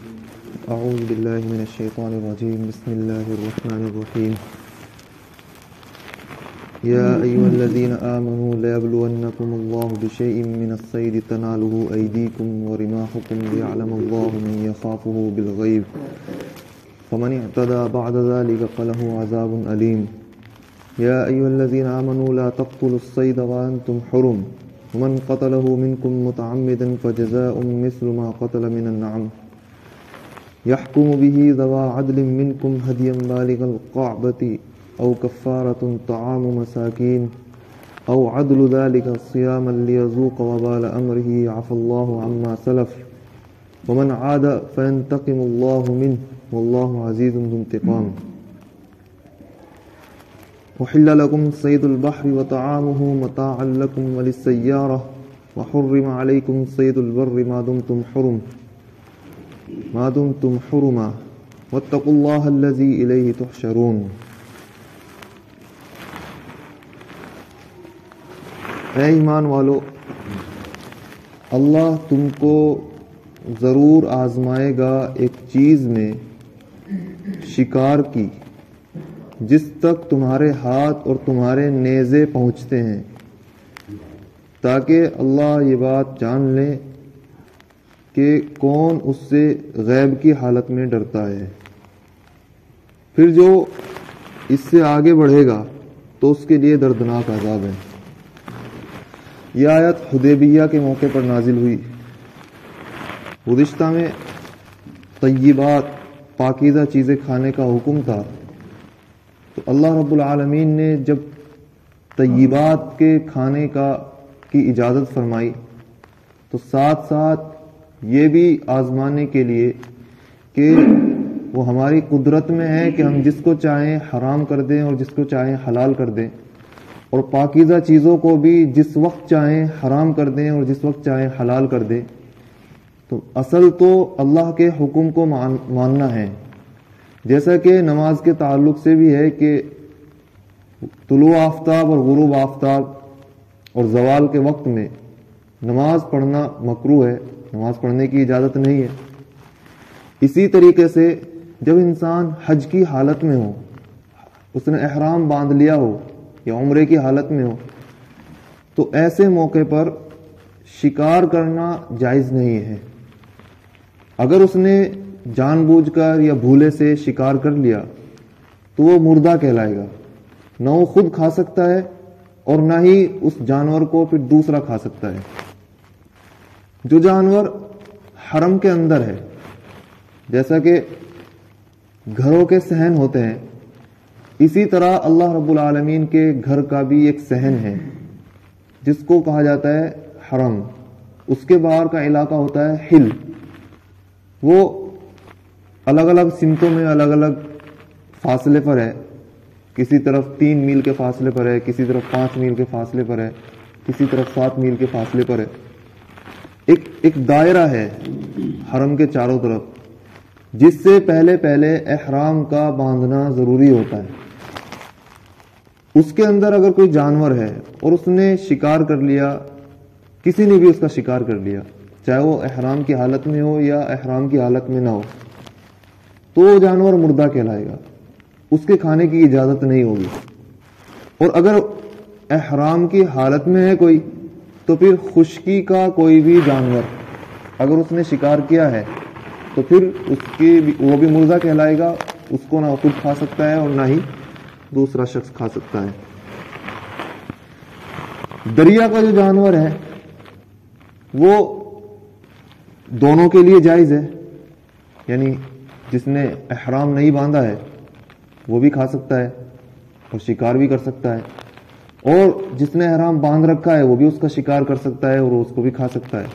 اعوذ باللہ من الشیطان الرجیم بسم اللہ الرحمن الرحیم یا ایھا الذین آمنوا لیبلونکم اللہ بشیء من الصید تنالہ ایدیکم ورماحکم لیعلم اللہ من یخافہ بالغیب فمن اعتدى بعد ذلك فله عذاب علیم یا ایھا الذین آمنوا لا تقتلوا الصید وانتم حرم ومن قتله منکم متعمدا فجزاء مثل ما قتل من النعم يحكم به ذوى عدل منكم هديا بالغ القعبة أو كفارة طعام مساكين أو عدل ذلك صياما ليذوق وبال أمره عفى الله عما سلف ومن عاد فينتقم الله منه والله عزيز ذو انتقام وحل لكم صيد البحر وطعامه متاعا لكم وللسيارة وحرم عليكم صيد البر ما دمتم حرما واتقوا اللہ الذی الیہ تحشرون. اے ایمان والو، اللہ تم کو ضرور آزمائے گا ایک چیز میں شکار کی جس تک تمہارے ہاتھ اور تمہارے نیزے پہنچتے ہیں، تاکہ اللہ یہ بات جان لے کہ کون اس سے غیب کی حالت میں ڈرتا ہے. پھر جو اس سے آگے بڑھے گا تو اس کے لیے دردناک عذاب ہے. یہ آیت حدیبیہ کے موقع پر نازل ہوئی. گزشتہ میں طیبات پاکیزہ چیزیں کھانے کا حکم تھا، تو اللہ رب العالمین نے جب طیبات کے کھانے کی اجازت فرمائی تو ساتھ ساتھ یہ بھی آزمانے کے لیے کہ وہ ہماری قدرت میں ہے کہ ہم جس کو چاہیں حرام کر دیں اور جس کو چاہیں حلال کر دیں، اور پاکیزہ چیزوں کو بھی جس وقت چاہیں حرام کر دیں اور جس وقت چاہیں حلال کر دیں. تو اصل تو اللہ کے حکم کو ماننا ہے، جیسا کہ نماز کے تعلق سے بھی ہے کہ طلوع آفتاب اور غروب آفتاب اور زوال کے وقت میں نماز پڑھنا مکروہ ہے، نماز پڑھنے کی اجازت نہیں ہے. اسی طریقے سے جب انسان حج کی حالت میں ہو، اس نے احرام باندھ لیا ہو یا عمرے کی حالت میں ہو، تو ایسے موقع پر شکار کرنا جائز نہیں ہے. اگر اس نے جان بوجھ کر یا بھولے سے شکار کر لیا تو وہ مردہ کہلائے گا. نہ وہ خود کھا سکتا ہے اور نہ ہی اس جانور کو پھر دوسرا کھا سکتا ہے. جو جانور حرم کے اندر ہے، جیسا کہ گھروں کے صحن ہوتے ہیں، اسی طرح اللہ رب العالمین کے گھر کا بھی ایک صحن ہے جس کو کہا جاتا ہے حرم. اس کے باہر کا علاقہ ہوتا ہے حل. وہ الگ الگ سمتوں میں الگ الگ فاصلے پر ہے. کسی طرف 3 میل کے فاصلے پر ہے، کسی طرف 5 میل کے فاصلے پر ہے، کسی طرف 7 میل کے فاصلے پر ہے. ایک دائرہ ہے حرم کے چاروں طرف، جس سے پہلے احرام کا باندھنا ضروری ہوتا ہے. اس کے اندر اگر کوئی جانور ہے اور اس نے شکار کر لیا، کسی نے بھی اس کا شکار کر لیا، چاہے وہ احرام کی حالت میں ہو یا احرام کی حالت میں نہ ہو، تو وہ جانور مردہ کہلائے گا. اس کے کھانے کی اجازت نہیں ہوگی. اور اگر احرام کی حالت میں ہے کوئی، تو پھر خشکی کا کوئی بھی جانور اگر اس نے شکار کیا ہے تو پھر وہ بھی مردہ کہلائے گا. اس کو نہ خود کھا سکتا ہے اور نہ ہی دوسرا شخص کھا سکتا ہے. دریا کا جو جانور ہے وہ دونوں کے لیے جائز ہے، یعنی جس نے احرام نہیں باندھا ہے وہ بھی کھا سکتا ہے اور شکار بھی کر سکتا ہے، اور جس نے احرام باندھ رکھا ہے وہ بھی اس کا شکار کر سکتا ہے اور اس کو بھی کھا سکتا ہے.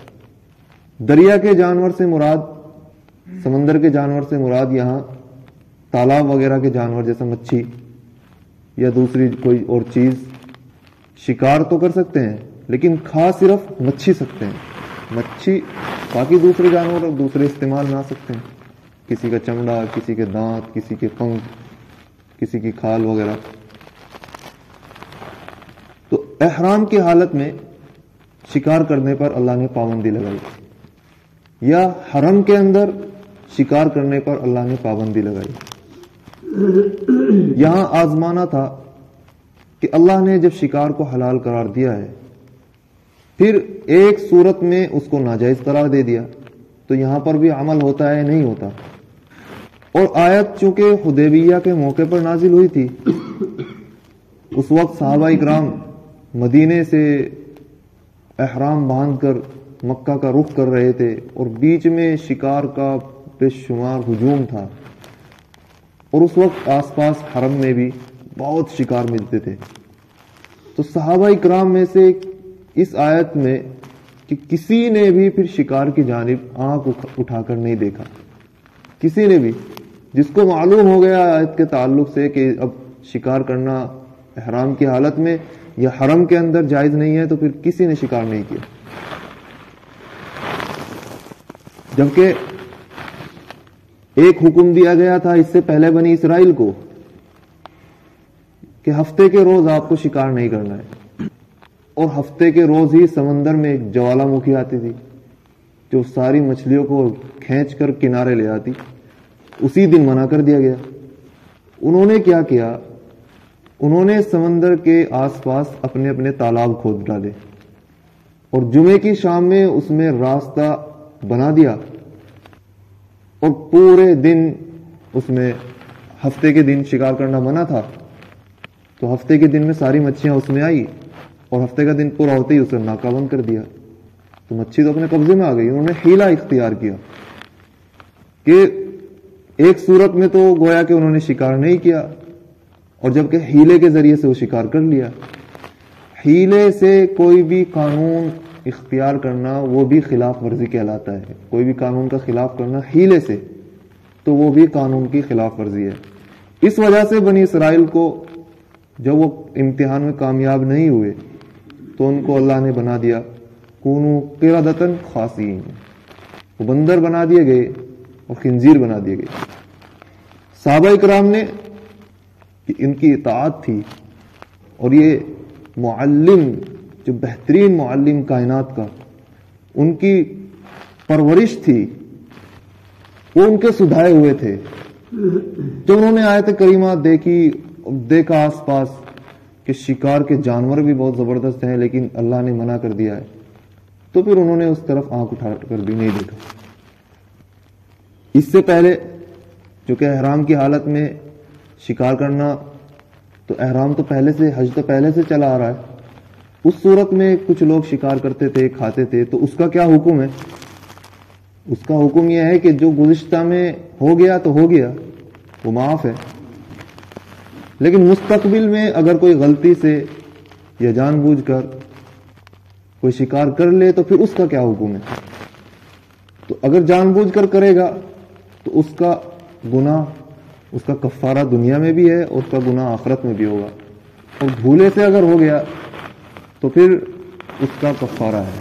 دریا کے جانور سے مراد، سمندر کے جانور سے مراد یہاں تالاب وغیرہ کے جانور جیسا مچھی یا دوسری کوئی اور چیز شکار تو کر سکتے ہیں لیکن کھا صرف مچھی سکتے ہیں. مچھی باقی دوسرے جانور اور دوسرے استعمال نہ سکتے ہیں، کسی کا چمڑا، کسی کے دانت، کسی کے پنکھ، کسی کی کھال وغیرہ. تو احرام کی حالت میں شکار کرنے پر اللہ نے پابندی لگائی. یا حرم کے اندر شکار کرنے پر اللہ نے پابندی لگائی. یہاں آزمانا تھا کہ اللہ نے جب شکار کو حلال قرار دیا ہے پھر ایک صورت میں اس کو ناجائز قرار دے دیا تو یہاں پر بھی عمل ہوتا ہے نہیں ہوتا. اور آیت چونکہ حدیبیہ کے موقع پر نازل ہوئی تھی، اس وقت صحابہ اکرام مدینے سے احرام باندھ کر مکہ کا رخ کر رہے تھے اور بیچ میں شکار کا بے شمار ہجوم تھا، اور اس وقت آس پاس حرم میں بھی بہت شکار ملتے تھے. تو صحابہ اکرام میں سے اس آیت میں کہ کسی نے بھی پھر شکار کی جانب آنکھ اٹھا کر نہیں دیکھا، کسی نے بھی، جس کو معلوم ہو گیا آیت کے تعلق سے کہ اب شکار کرنا احرام کی حالت میں یا حرم کے اندر جائز نہیں ہے، تو پھر کسی نے شکار نہیں کیا. جبکہ ایک حکم دیا گیا تھا اس سے پہلے بنی اسرائیل کو کہ ہفتے کے روز آپ کو شکار نہیں کرنا ہے، اور ہفتے کے روز ہی سمندر میں ایک جوالا مکھی آتی تھی جو ساری مچھلیوں کو کھینچ کر کنارے لے آتی. اسی دن منع کر دیا گیا. انہوں نے کیا کیا؟ انہوں نے سمندر کے آس پاس اپنے اپنے تالاب کھود ڈالے اور جمعے کی شام میں اس میں راستہ بنا دیا، اور پورے دن اس میں، ہفتے کے دن شکار کرنا منع تھا تو ہفتے کے دن میں ساری مچھلیاں اس میں آئی، اور ہفتے کا دن پورا ہوتے ہی اسے ناکہ بند کر دیا تو مچھلی تو اپنے قبضے میں آ گئی. انہوں نے حیلہ اختیار کیا کہ ایک صورت میں تو گویا کہ انہوں نے شکار نہیں کیا، اور جبکہ حیلے کے ذریعے سے وہ شکار کر لیا. حیلے سے کوئی بھی قانون اختیار کرنا وہ بھی خلاف ورزی کہلاتا ہے. کوئی بھی قانون کا خلاف کرنا حیلے سے تو وہ بھی قانون کی خلاف ورزی ہے. اس وجہ سے بنی اسرائیل کو جب وہ امتحان میں کامیاب نہیں ہوئے تو ان کو اللہ نے بنا دیا کونو قردۃ خاسئین، وہ بندر بنا دیے گئے اور خنزیر بنا دیے گئے. صحابہ اکرام نے ان کی اطاعت تھی، اور یہ معلم جو بہترین معلم کائنات کا، ان کی پرورش تھی، وہ ان کے سدھائے ہوئے تھے. جب انہوں نے آیت کریمہ دیکھا آس پاس کہ شکار کے جانور بھی بہت زبردست ہیں لیکن اللہ نے منع کر دیا ہے، تو پھر انہوں نے اس طرف آنکھ اٹھا کر بھی نہیں دیکھا. اس سے پہلے جو کہ احرام کی حالت میں شکار کرنا، تو احرام تو پہلے سے، حج تو پہلے سے چلا آ رہا ہے. اس صورت میں کچھ لوگ شکار کرتے تھے، کھاتے تھے، تو اس کا کیا حکم ہے؟ اس کا حکم یہ ہے کہ جو گزشتہ میں ہو گیا تو ہو گیا، وہ معاف ہے. لیکن مستقبل میں اگر کوئی غلطی سے یا جان بوجھ کر کوئی شکار کر لے تو پھر اس کا کیا حکم ہے؟ تو اگر جان بوجھ کر کرے گا تو اس کا گناہ، اس کا کفارہ دنیا میں بھی ہے اور اس کا گناہ آخرت میں بھی ہوگا. اور بھولے سے اگر ہو گیا تو پھر اس کا کفارہ ہے.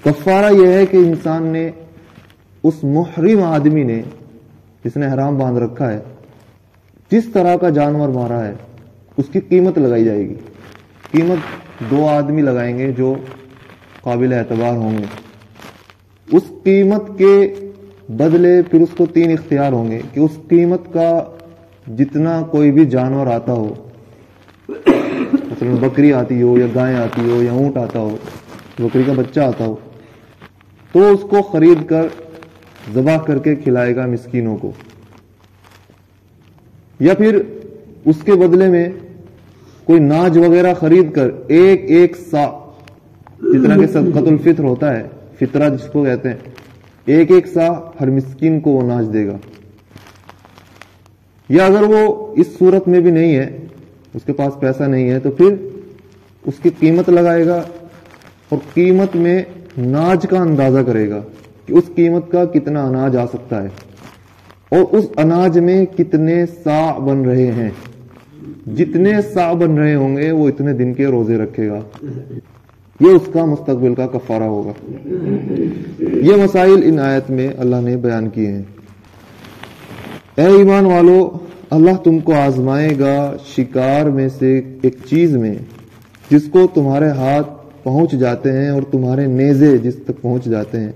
کفارہ یہ ہے کہ انسان نے، اس محرم آدمی نے جس نے احرام باندھ رکھا ہے، جس طرح کا جانور مارا ہے اس کی قیمت لگائی جائے گی. قیمت 2 آدمی لگائیں گے جو قابل اعتبار ہوں گے. اس قیمت کے بدلے پھر اس کو 3 اختیار ہوں گے کہ اس قیمت کا جتنا کوئی بھی جانور آتا ہو، مثلا بکری آتی ہو یا گائے آتی ہو یا اونٹ آتا ہو، بکری کا بچہ آتا ہو، تو اس کو خرید کر ذبح کر کے کھلائے گا مسکینوں کو. یا پھر اس کے بدلے میں کوئی ناج وغیرہ خرید کر ایک سا، جتنا کہ صدقۃ الفطر ہوتا ہے، فطرہ جس کو کہتے ہیں، ایک سا ہر مسکین کو وہ ناج دے گا. یا اگر وہ اس صورت میں بھی نہیں ہے، اس کے پاس پیسہ نہیں ہے، تو پھر اس کی قیمت لگائے گا اور قیمت میں ناج کا اندازہ کرے گا کہ اس قیمت کا کتنا اناج آ سکتا ہے اور اس اناج میں کتنے صاع بن رہے ہیں. جتنے صاع بن رہے ہوں گے وہ اتنے دن کے روزے رکھے گا. یہ اس کا مستقبل کا کفارہ ہوگا. یہ مسائل ان آیت میں اللہ نے بیان کیے ہیں. اے ایمان والو، اللہ تم کو آزمائے گا شکار میں سے ایک چیز میں جس کو تمہارے ہاتھ پہنچ جاتے ہیں اور تمہارے نیزے جس تک پہنچ جاتے ہیں،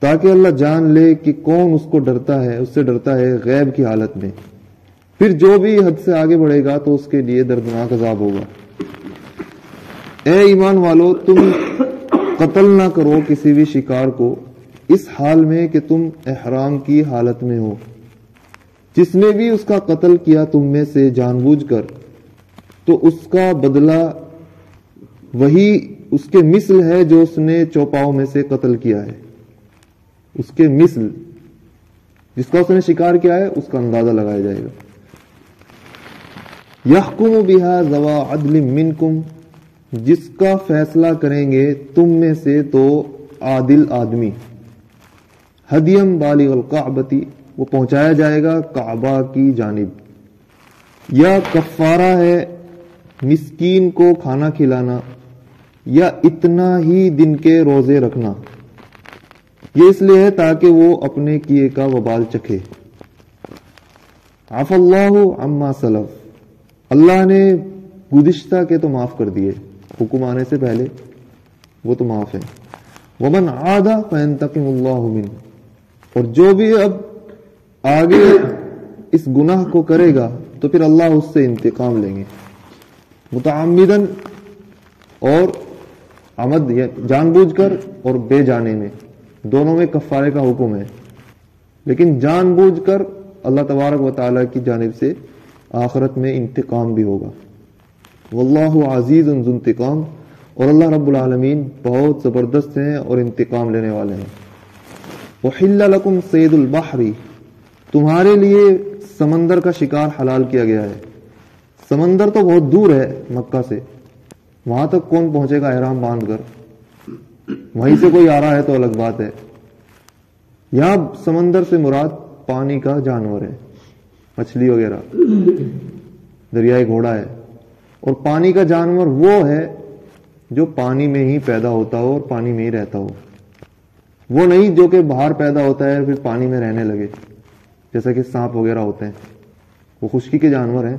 تاکہ اللہ جان لے کہ کون اس کو ڈرتا ہے، اس سے ڈرتا ہے غیب کی حالت میں، پھر جو بھی حد سے آگے بڑھے گا تو اس کے لیے دردناک عذاب ہوگا۔ اے ایمان والو، تم قتل نہ کرو کسی بھی شکار کو اس حال میں کہ تم احرام کی حالت میں ہو۔ جس نے بھی اس کا قتل کیا تم میں سے جان بوجھ کر، تو اس کا بدلہ وہی اس کے مثل ہے جو اس نے چوپاؤں میں سے قتل کیا ہے۔ اس کے مثل، جس کا اس نے شکار کیا ہے، اس کا اندازہ لگایا جائے گا۔ یحکم بها ذوا عدل منکم، جس کا فیصلہ کریں گے تم میں سے تو عادل آدمی۔ ہدیم بالغ الکعبۃ، وہ پہنچایا جائے گا کعبہ کی جانب۔ یا کفارہ ہے مسکین کو کھانا کھلانا، یا اتنا ہی دن کے روزے رکھنا۔ یہ اس لیے ہے تاکہ وہ اپنے کیے کا وبال چکھے۔ عفا اللہ عما سلف، اللہ نے گزشتہ کے تو معاف کر دیے، حکم آنے سے پہلے وہ تو معاف ہے۔ ومن عاد فینتقم اللہ منہ، اور جو بھی اب آگے اس گناہ کو کرے گا تو پھر اللہ اس سے انتقام لیں گے۔ متعمدن، اور عمد جان بوجھ کر اور بے جانے میں، دونوں میں کفارے کا حکم ہے، لیکن جان بوجھ کر اللہ تبارک و تعالیٰ کی جانب سے آخرت میں انتقام بھی ہوگا۔ واللہ عزیز ذو انتقام، اور اللہ رب العالمین بہت زبردست ہیں اور انتقام لینے والے ہیں۔ احل لکم صید البحر، تمہارے لیے سمندر کا شکار حلال کیا گیا ہے۔ سمندر تو بہت دور ہے مکہ سے، وہاں تک کون پہنچے گا احرام باندھ کر؟ وہیں سے کوئی آ رہا ہے تو الگ بات ہے۔ یہاں سمندر سے مراد پانی کا جانور ہے، مچھلی وغیرہ، دریائے گھوڑا ہے۔ اور پانی کا جانور وہ ہے جو پانی میں ہی پیدا ہوتا ہو اور پانی میں ہی رہتا ہو، وہ نہیں جو کہ باہر پیدا ہوتا ہے اور پھر پانی میں رہنے لگے، جیسا کہ سانپ وغیرہ ہوتے ہیں، وہ خشکی کے جانور ہیں،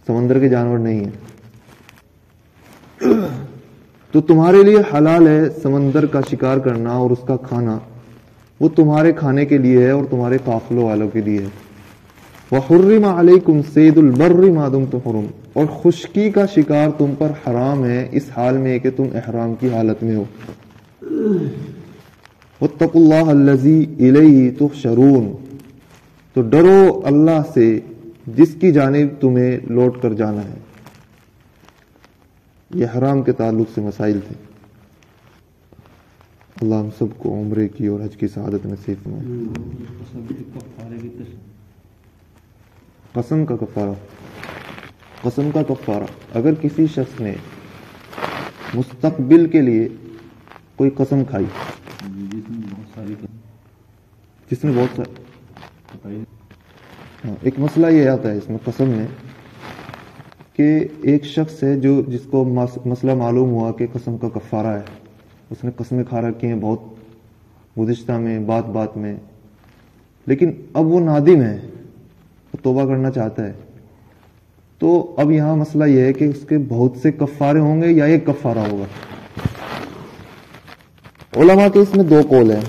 سمندر کے جانور نہیں ہیں۔ تو تمہارے لیے حلال ہے سمندر کا شکار کرنا اور اس کا کھانا، وہ تمہارے کھانے کے لیے ہے اور تمہارے قافلوں والوں کے لیے ہے۔ وحرم علیکم صید البر ما دمتم حرم، اور خشکی کا شکار تم پر حرام ہے اس حال میں کہ تم احرام کی حالت میں ہو۔ واتقوا اللہ الذی الیہ تحشرون، تو ڈرو اللہ سے جس کی جانب تمہیں لوٹ کر جانا ہے۔ یہ حرام کے تعلق سے مسائل تھے۔ اللہ ہم سب کو عمرے کی اور حج کی سعادت نصیب فرمائے۔ قسم کا کفارہ، قسم کا کفارہ، اگر کسی شخص نے مستقبل کے لیے کوئی قسم کھائی، جس نے بہت ساری، ایک مسئلہ یہ آتا ہے اس میں قسم میں کہ ایک شخص ہے جو جس کو مسئلہ معلوم ہوا کہ قسم کا کفارہ ہے، اس نے قسمیں کھا رکھی ہیں بہت گزشتہ میں، بات بات میں، لیکن اب وہ نادم ہے، وہ توبہ کرنا چاہتا ہے، تو اب یہاں مسئلہ یہ ہے کہ اس کے بہت سے کفارے ہوں گے یا ایک کفارہ ہوگا۔ علماء کے اس میں دو قول ہیں،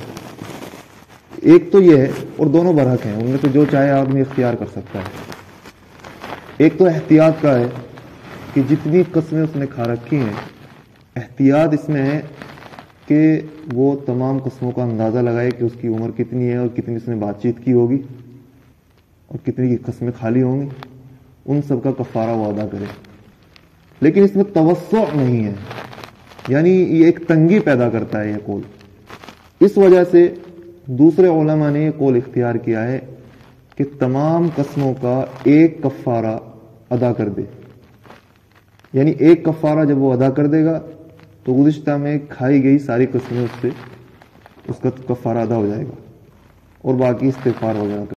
ایک تو یہ ہے، اور دونوں برحق ہیں، ان میں تو جو چاہے آدمی اختیار کر سکتا ہے۔ ایک تو احتیاط کا ہے کہ جتنی قسمیں اس نے کھا رکھی ہیں، احتیاط اس میں ہے کہ وہ تمام قسموں کا اندازہ لگائے کہ اس کی عمر کتنی ہے اور کتنی اس نے بات چیت کی ہوگی اور کتنی کی قسمیں خالی ہوں گی، ان سب کا کفارہ وہ ادا کرے۔ لیکن اس میں توسع نہیں ہے، یعنی یہ ایک تنگی پیدا کرتا ہے یہ قول۔ اس وجہ سے دوسرے علماء نے یہ قول اختیار کیا ہے کہ تمام قسموں کا ایک کفارہ ادا کر دے، یعنی ایک کفارہ جب وہ ادا کر دے گا تو گزشتہ میں کھائی گئی ساری قسمیں اس سے اس کا کفارہ ادا ہو جائے گا، اور باقی استغفار وغیرہ